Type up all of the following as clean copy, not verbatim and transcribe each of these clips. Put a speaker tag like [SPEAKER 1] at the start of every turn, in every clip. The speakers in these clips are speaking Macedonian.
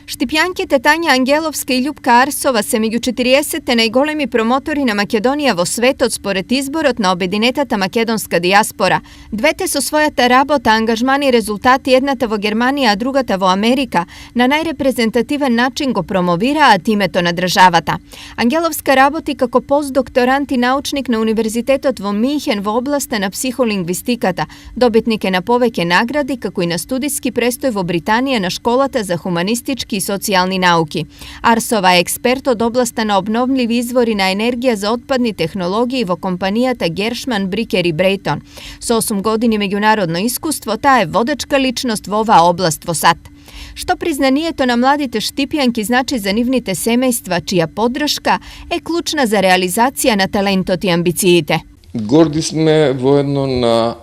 [SPEAKER 1] Štipjankите Tanja Angelovska i Ljubka Arsova se među 40 najголеми промотори на Македонија во светот според изборот на обединетата македонска дијаспора. Двете со својата работа, ангажмани и резултати, едната во Германија, а другата во Америка, на најрепрезентативен начин го промовираат името на државата. Ангеловска работи како постдокторант и научник на Универзитетот во Минхен во областа на психолингвистиката. Добитник е на повеќе награди, како и на студиски престој во Британија на Школата за хуманистички и социјални науки. Арсова е експерт од областа на обновливи извори на енергија за отпадни технологии во компанијата Гершман, Брикер и Брейтон. Со 8 години меѓународно искуство, таа е водечка личност во оваа област во САД. Што признанието на младите штипјанки значи за нивните семејства, чија поддршка е клучна за реализација на талентот и амбициите?
[SPEAKER 2] Горди сме воедно на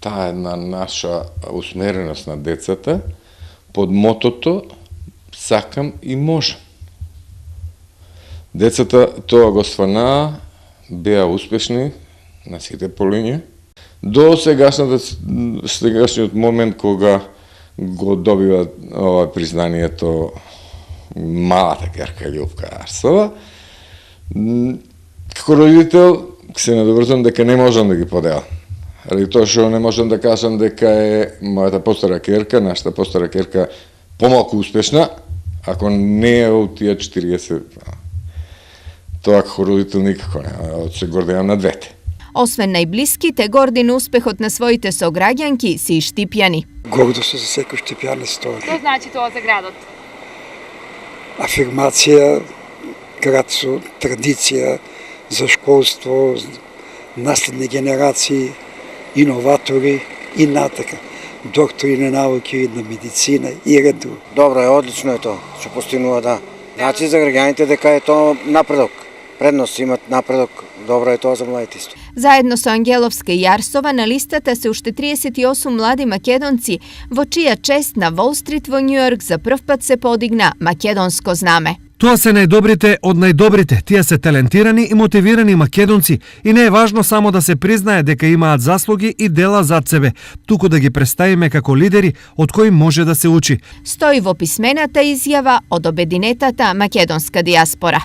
[SPEAKER 2] таа една наша усмереност на децата под мотото "Сакам и можам". Децата тоа го сфанаа, беа успешни на сите полиња. До сегашниот момент кога го добива ова признанието малата керка Љубка Арсова, како родител се надоврзувам дека не можам да ги поделам. Али тоа што не можам да кажам дека е мојата постара керка, нашата постара керка помалку успешна, ако не е од тие 40. Тоа како родител никако не, се гордеам на двете.
[SPEAKER 1] Освен најблиските, горди на успехот на своите сограѓанки се и штипјани.
[SPEAKER 3] Гордо се за секој штипјан стори.
[SPEAKER 1] Што значи тоа за градот?
[SPEAKER 3] Афирмација, град со традиција за школство, наследни генерации, иноватори и натака. Доктори на науки, на медицина и ред друг.
[SPEAKER 4] Добро е, одлично е тоа, што постигнува, да. Значи за граѓаните дека е тоа напредок. Предност имат напредок, добро е тоа за младите исто.
[SPEAKER 1] Заедно со Ангеловска и Арсова на листата се уште 38 млади македонци, во чија чест на Wall Street во Њујорк за прв пат се подигна македонско знаме.
[SPEAKER 5] Тоа се најдобрите од најдобрите, тие се талентирани и мотивирани македонци и не е важно само да се признае дека имаат заслуги и дела зад себе, туку да ги представиме како лидери од кои може да се учи.
[SPEAKER 1] Стои во писмената изјава од обединетата македонска дијаспора.